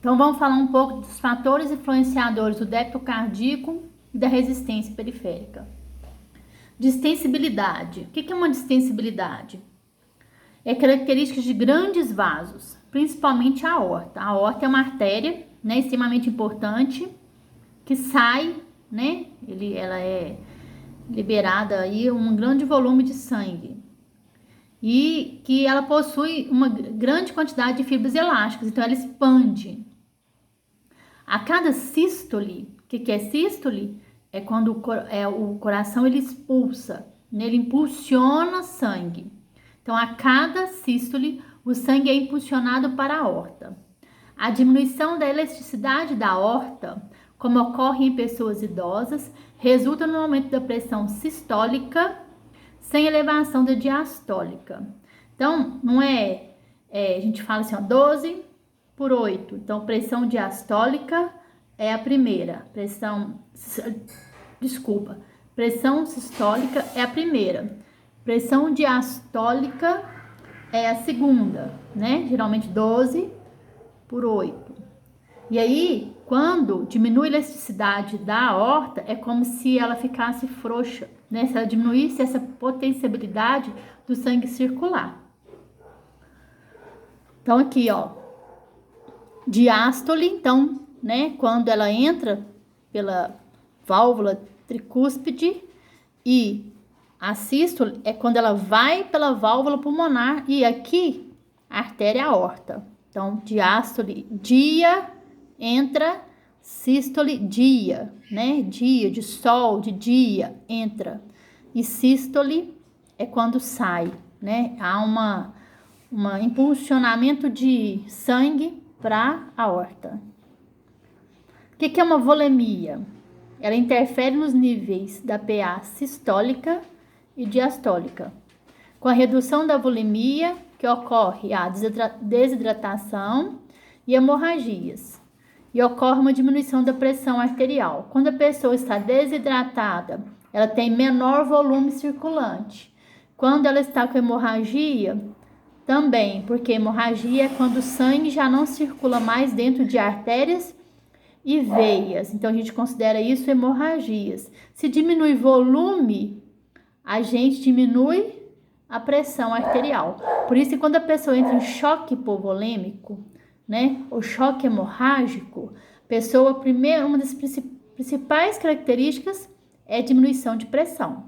Então, vamos falar um pouco dos fatores influenciadores do débito cardíaco e da resistência periférica. Distensibilidade. O que é uma distensibilidade? É característica de grandes vasos, principalmente a aorta. A aorta é uma artéria, né, extremamente importante, que sai, né, ela é liberada aí um grande volume de sangue. E que ela possui uma grande quantidade de fibras elásticas, então ela expande. A cada sístole, o que é sístole? É quando o coração ele expulsa, né? Ele impulsiona sangue. Então, a cada sístole, o sangue é impulsionado para a aorta. A diminuição da elasticidade da aorta, como ocorre em pessoas idosas, resulta no aumento da pressão sistólica sem elevação da diastólica. Então, não a gente fala assim, ó, 12 por 8. Então, pressão diastólica é a primeira. Pressão sistólica é a primeira. Pressão diastólica é a segunda, né? Geralmente 12 por 8. E aí, quando diminui a elasticidade da aorta, é como se ela ficasse frouxa, né? Se ela diminuísse essa potenciabilidade do sangue circular. Então, aqui, ó, diástole, então, né? Quando ela entra pela válvula tricúspide, e a sístole é quando ela vai pela válvula pulmonar, e aqui a artéria aorta. Então, diástole, dia, entra, sístole, dia, né? Dia, de sol, de dia, entra. E sístole é quando sai, né? Há um impulsionamento de sangue para a aorta. O que é uma volemia? Ela interfere nos níveis da PA sistólica e diastólica. Com a redução da volemia, que ocorre a desidratação e hemorragias. E ocorre uma diminuição da pressão arterial. Quando a pessoa está desidratada, ela tem menor volume circulante. Quando ela está com hemorragia, também, porque hemorragia é quando o sangue já não circula mais dentro de artérias e veias. Então, a gente considera isso hemorragias. Se diminui volume, a gente diminui a pressão arterial. Por isso, quando a pessoa entra em choque hipovolêmico, né, ou choque hemorrágico, pessoa, primeiro, uma das principais características é a diminuição de pressão.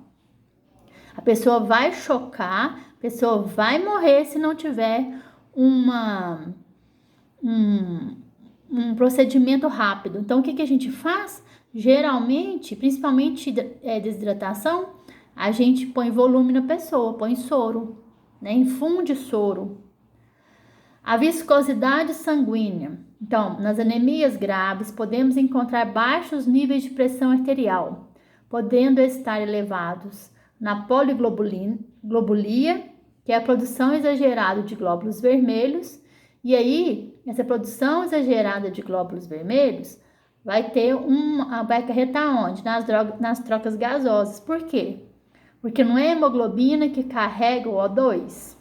A pessoa vai chocar, a pessoa vai morrer se não tiver um procedimento rápido. Então, o que a gente faz? Geralmente, principalmente desidratação, a gente põe volume na pessoa, põe soro, né? Infunde soro. A viscosidade sanguínea. Então, nas anemias graves, podemos encontrar baixos níveis de pressão arterial, podendo estar elevados na poliglobulia, que é a produção exagerada de glóbulos vermelhos. E aí, essa produção exagerada de glóbulos vermelhos vai acarretar onde? Nas trocas gasosas. Por quê? Porque não é a hemoglobina que carrega o O2.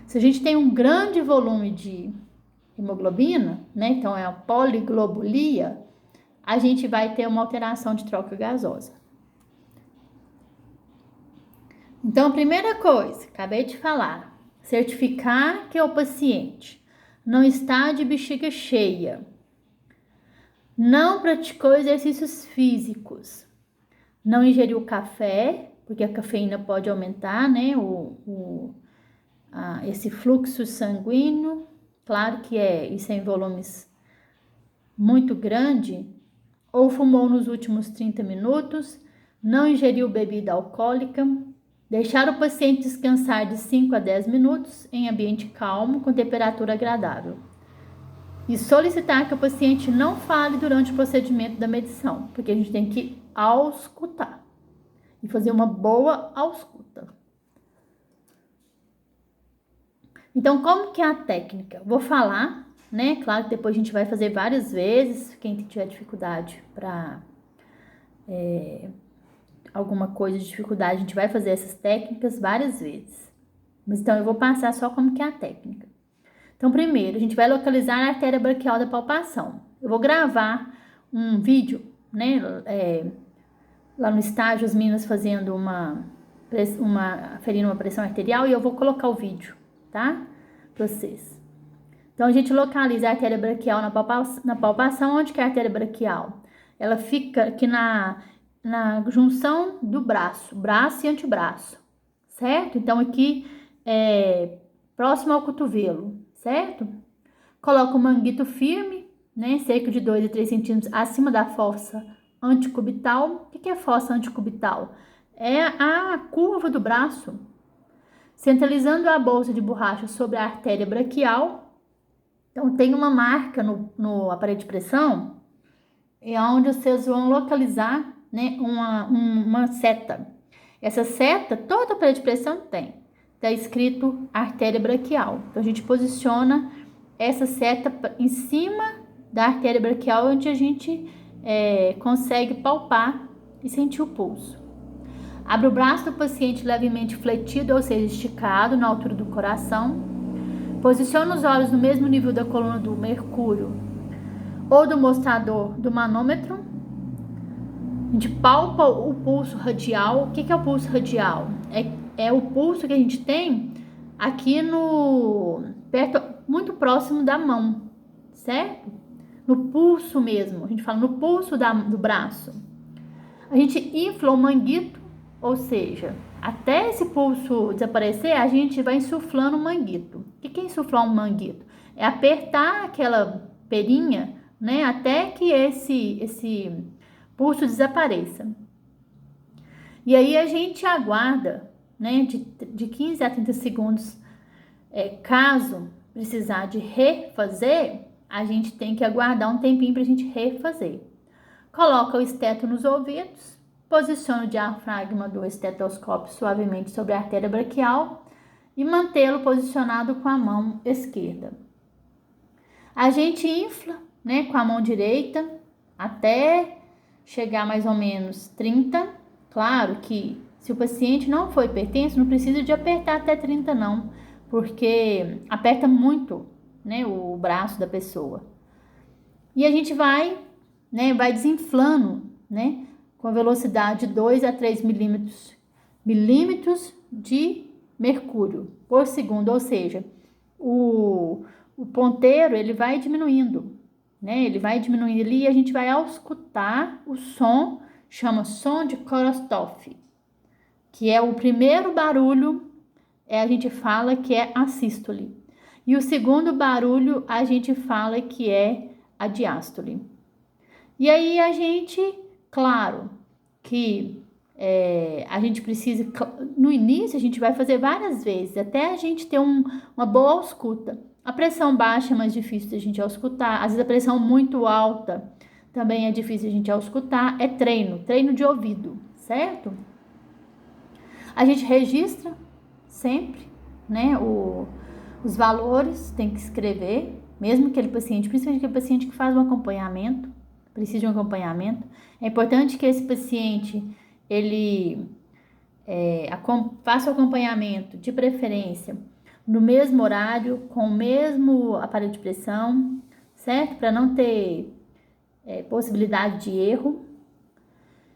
Se a gente tem um grande volume de hemoglobina, né? Então é a poliglobulia, a gente vai ter uma alteração de troca gasosa. Então, a primeira coisa, acabei de falar, certificar que o paciente não está de bexiga cheia, não praticou exercícios físicos, não ingeriu café, porque a cafeína pode aumentar, né, esse fluxo sanguíneo. Claro que isso é em volumes muito grande. Ou fumou nos últimos 30 minutos, não ingeriu bebida alcoólica, deixar o paciente descansar de 5 a 10 minutos em ambiente calmo, com temperatura agradável. E solicitar que o paciente não fale durante o procedimento da medição, porque a gente tem que auscultar e fazer uma boa ausculta. Então, como que é a técnica? Vou falar, né? Claro que depois a gente vai fazer várias vezes, quem tiver dificuldade para alguma coisa de dificuldade, a gente vai fazer essas técnicas várias vezes. Mas então, eu vou passar só como que é a técnica. Então, primeiro, a gente vai localizar a artéria braquial da palpação. Eu vou gravar um vídeo, né, lá no estágio, as meninas fazendo ferindo uma pressão arterial, e eu vou colocar o vídeo, tá? Pra vocês. Então, a gente localiza a artéria braquial na palpação. Onde que é a artéria braquial? Ela fica aqui na junção do braço e antebraço, certo? Então, aqui próximo ao cotovelo, certo? Coloca o manguito firme, né? Cerca de 2 a 3 centímetros acima da fossa antecubital. O que é fossa antecubital? É a curva do braço. Centralizando a bolsa de borracha sobre a artéria braquial. Então, tem uma marca no aparelho de pressão, onde vocês vão localizar, né, uma seta. Essa seta, toda aparelho de pressão tem. Está escrito artéria braquial. Então, a gente posiciona essa seta em cima da artéria braquial, onde a gente consegue palpar e sentir o pulso. Abre o braço do paciente levemente fletido, ou seja, esticado na altura do coração. Posiciona os olhos no mesmo nível da coluna do mercúrio ou do mostrador do manômetro. A gente palpa o pulso radial. O que é o pulso radial? É o pulso que a gente tem aqui muito próximo da mão, certo? No pulso mesmo, a gente fala no pulso do braço. A gente infla o manguito, ou seja, até esse pulso desaparecer, a gente vai insuflando o manguito. O que é insuflar um manguito? É apertar aquela perinha, né, até que esse pulso desapareça. E aí a gente aguarda, né, de 15 a 30 segundos. Caso precisar de refazer, a gente tem que aguardar um tempinho para a gente refazer. Coloca o esteto nos ouvidos. Posiciona o diafragma do estetoscópio suavemente sobre a artéria braquial e mantê-lo posicionado com a mão esquerda. A gente infla, né, com a mão direita até chegar mais ou menos 30. Claro que se o paciente não for hipertenso, não precisa de apertar até 30 não, porque aperta muito, né, o braço da pessoa. E a gente vai desinflando, né, com velocidade de 2 a 3 milímetros de mercúrio por segundo, ou seja, o ponteiro ele vai diminuindo, né? Ele vai diminuindo ali e a gente vai auscultar o som, chama som de Korostov, que é o primeiro barulho, a gente fala que é a sístole. E o segundo barulho a gente fala que é a diástole. E aí a gente, claro, que a gente precisa, no início a gente vai fazer várias vezes, até a gente ter uma boa ausculta. A pressão baixa é mais difícil de a gente auscultar, às vezes a pressão muito alta também é difícil de a gente auscultar, é treino de ouvido, certo? A gente registra sempre, né, os valores, tem que escrever, mesmo aquele paciente, principalmente aquele paciente que faz um acompanhamento, precisa de um acompanhamento. É importante que esse paciente, ele faça o acompanhamento, de preferência, no mesmo horário, com o mesmo aparelho de pressão, certo? Para não ter possibilidade de erro.